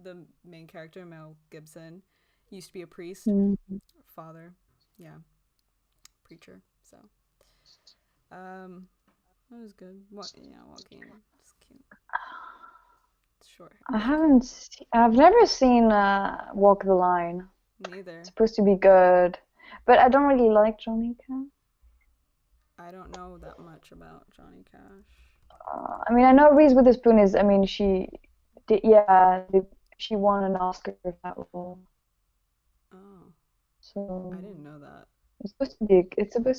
the main character, Mel Gibson, used to be a priest, Mm. father, yeah, preacher. So, um, that was good. What? Yeah, Joaquin, just cute, short hair. I've never seen Walk the Line. It's Neither. supposed to be good, but I don't really like Johnny Cash. I don't know that much about Johnny Cash. I mean, I know Reese Witherspoon is. I mean, she won an Oscar for that role. Oh, I So didn't know that. it's supposed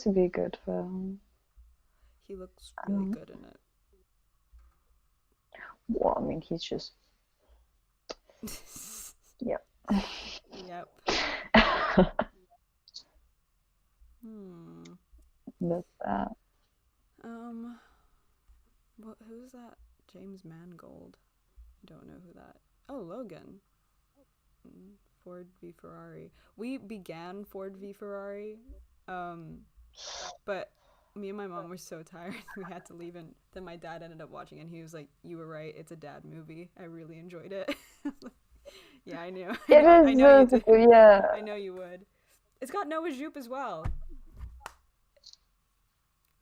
to be a good film. He looks really Um, good in well, I mean, he's just it. yeah. Yep. Hmm. That's that. Um. What? Who's that? James Mangold. I don't know who that. Oh, Logan. Ford v Ferrari. We began Ford v Ferrari, um, but me and my mom were so tired we had to leave, and then my dad ended up watching it, and he was like, "You were right. It's a dad movie. I really enjoyed it." Yeah, I knew. I It know. I is know you did. yeah. I know you would. It's got Noah Jupe as well,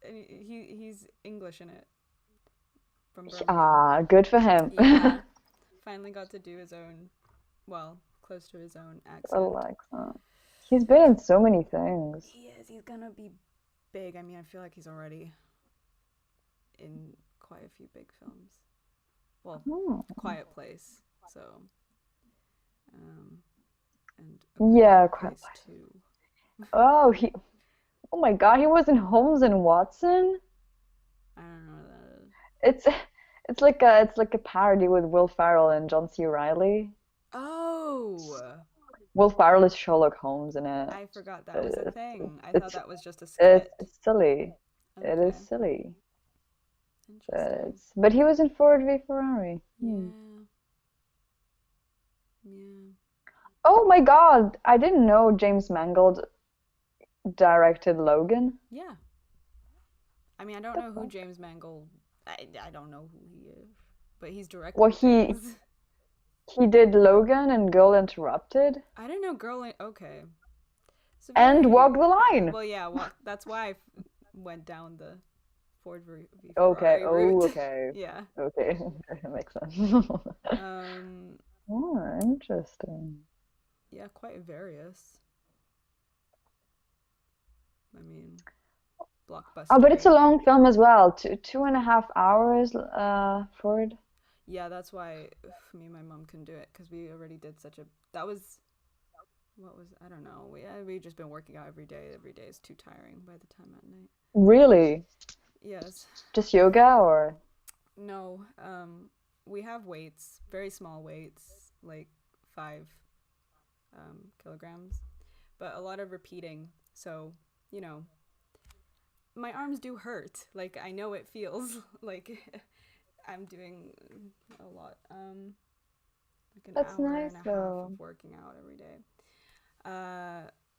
and he's English in it from Birmingham. Ah, good for him. Yeah, finally got to do his own, well, close to his own accent. Alexa. He's been in so many things. He is. He's gonna be big. I mean, I feel like he's already in quite a few big films. Well, Hmm. Quiet Place. So, um, and A Yeah, Quiet quite. Place 2. Oh, Oh my God, he was in Holmes and Watson. I don't know what that is. It's it's like a parody with Will Ferrell and John C. Reilly. Oh, Will Ferrell is Sherlock Holmes in it. I forgot that was a It's thing. I thought it's that was just a it's, skit. it's silly. It is Okay, silly. interesting. But he was in Ford v Ferrari. Yeah, yeah, Oh my God, I didn't know James Mangold directed Logan. yeah. I mean, I don't The know who fuck? James Mangold. I don't know who he is, but he's Well, directing he things. he did Logan and Girl Interrupted I didn't know Girl. Okay, it's a and very Walk the Line. well. Yeah, well, that's why went down the Ford v Okay. Ferrari Oh, route. okay. Yeah. Okay. That makes sense. Um. Oh, interesting. Yeah, quite various. I mean, Oh, but it's a blockbustery. long film as well. Two and a half hours, Ford. Yeah, that's why me and my mom couldn't do it because we already did such a. That was what was I don't know. We just been working out every day. Every day is too tiring by the time at night. Really? Yes. Just yoga or? No. We have weights, very small weights, like 5 kilograms, but a lot of repeating. So you know, my arms do hurt. Like I know it feels like I'm doing a lot. Like an That's hour nice and a half of though. working out every day.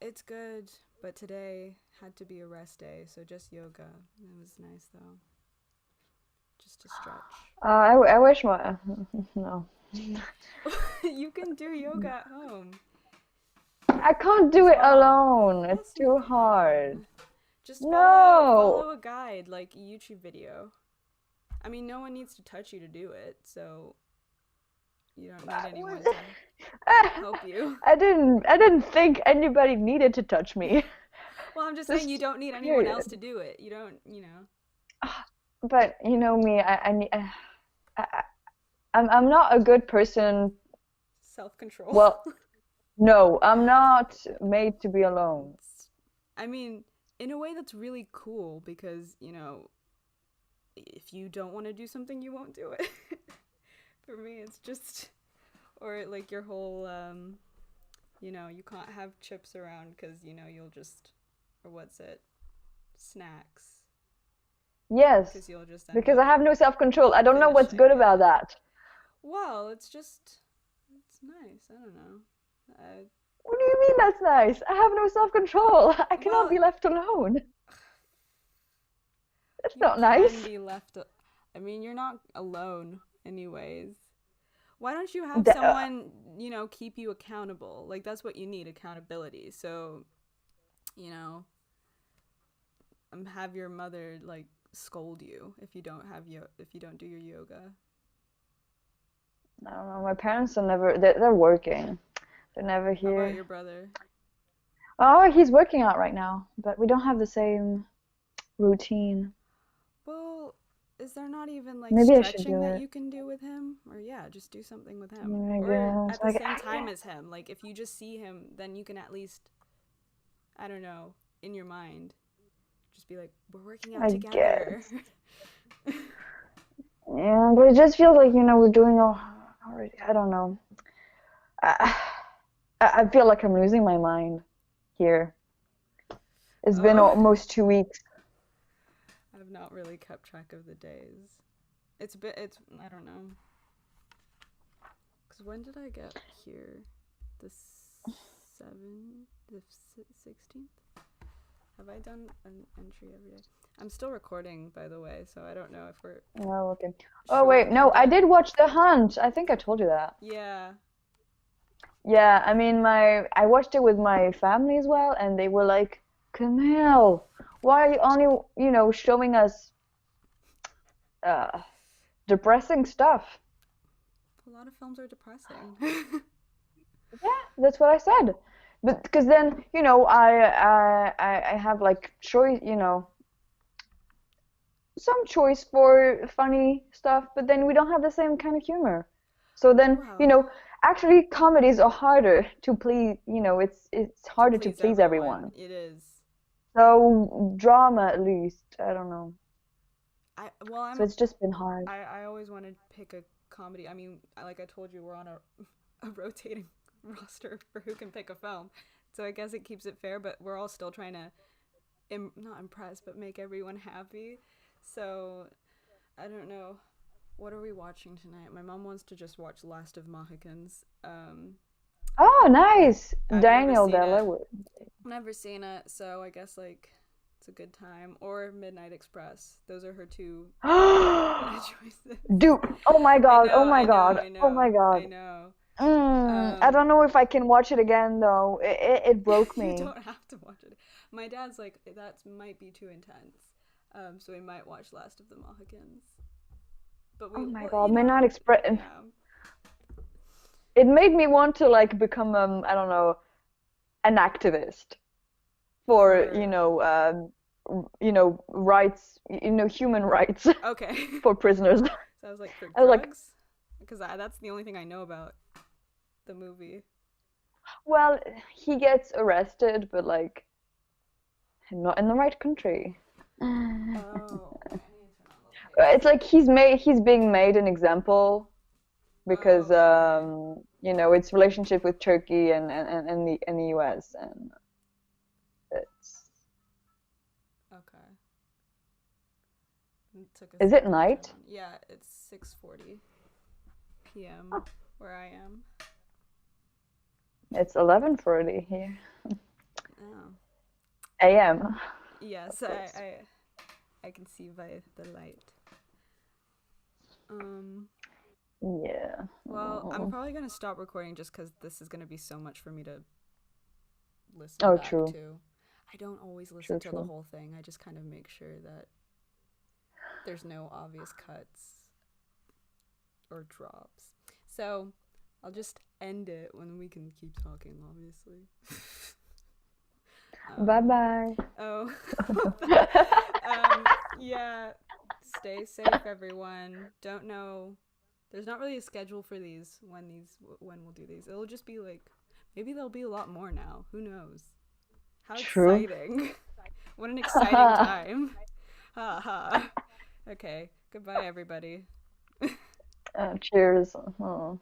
It's good, but today had to be a rest day, so just yoga. It was nice though, just to stretch. I wish my no. You can do yoga at home. I can't do Just it follow. alone. It's Yes, you too hard. can. Just No. follow a guide, like a YouTube video. I mean, no one needs to touch you to do it, so you don't need anyone to help you. I didn't think anybody needed to touch me. Well, I'm just saying you Just don't need anyone else period. to do it. You don't. But you know me, I I'm not a good person. Self control. Well, no, I'm not made to be alone. I mean, in a way, that's really cool because, if you don't want to do something, you won't do it. For me, it's just, or like your whole, you can't have chips around because, you'll just, or what's it? Snacks. Yes, Because you'll just end because I up have no self-control. I don't know what's finishing good about it. that. Well, it's nice. I don't know. Uh, What do you mean that's nice? I have no self-control. I cannot well, be left alone. That's you not can nice. be left. I mean, you're not alone, anyways. Why don't you have The- uh, someone, keep you accountable? Like, that's what you need, accountability. So, you know, have your mother, like, scold you if you don't do your yoga. I don't know. My parents are never. They're working. They're never How about here. your brother? Oh, he's working out right now, but we don't have the same routine. Well, is there not even, like, Maybe I should stretching do that it. you can do with him? Or, yeah, just do something with him. I Or guess. at the same time as him. Like, if you just see him, then you can at least, I don't know, in your mind, just be like, we're working out I together. guess. Yeah, but it just feels like, we're doing all already. I don't know. I, I feel like I'm losing my mind here. It's been Oh, almost 2 weeks. I've not really kept track of the days. I don't know. Because when did I get here? The 16th? Have I done an entry every day? I'm still recording, by the way, so I don't know if we're Oh, okay. Oh, short wait. No, I ended. did watch The Hunt. I think I told you that. Yeah. Yeah, I mean, I watched it with my family as well, and they were like, Camille, why are you only, showing us uh, depressing stuff? A lot of films are depressing. Yeah, that's what I said. But because then, I have like choice, some choice for funny stuff, but then we don't have the same kind of humor. So then, Well, actually comedies are harder to please, it's to harder to please please everyone, everyone. it is. So drama at least. I don't know. I well, So it's just been hard. I always want to pick a comedy. I mean, like I told you, we're on a a rotating roster for who can pick a film. So I guess it keeps it fair, but we're all still trying to not impress, but make everyone happy. So I don't know. What are we watching tonight? My mom wants to just watch Last of Mohicans. Oh, nice. I've never Daniel seen Day it. Lewis. Never seen it, so I guess like it's a good time. Or Midnight Express. Those are her two choices. Dude, oh my I God, oh know, my I know, God, I oh my know, I God. know. I Um, don't know if I can watch it again though. It broke you me. don't have to watch it. My dad's like that might be too intense. So we might watch Last of the Mohicans. But Oh my well, God, Midnight Express. yeah. It made me want to like become I don't know, an activist for, For rights, human rights okay. for prisoners. So I was like for I was like, drugs, because that's the only thing I know about the movie. well, he gets arrested, but like not in the right country. Oh, okay. I need to turn on the light. It's like he's being made an example because Oh, okay. its relationship with Turkey and the US, and it's Okay. It took a is it second to turn night? on. Yeah, it's 6:40 p.m. Oh, where I am. it's 11:40 here. Oh. AM, Yes, of course. I can see by the light. Um. Yeah. Well, I'm probably gonna stop recording just because this is gonna be so much for me to listen Oh, back true. to. I don't always listen True, to the true. whole thing. I just kind of make sure that there's no obvious cuts or drops. So I'll just end it when we can keep talking, obviously. Bye um, bye. oh, yeah. Stay safe, everyone. Don't know. There's not really a schedule for when we'll do these. It'll just be like maybe there'll be a lot more now. Who knows? How True. exciting! What an exciting time. Ha ha. Okay. Goodbye, everybody. Cheers. Oh.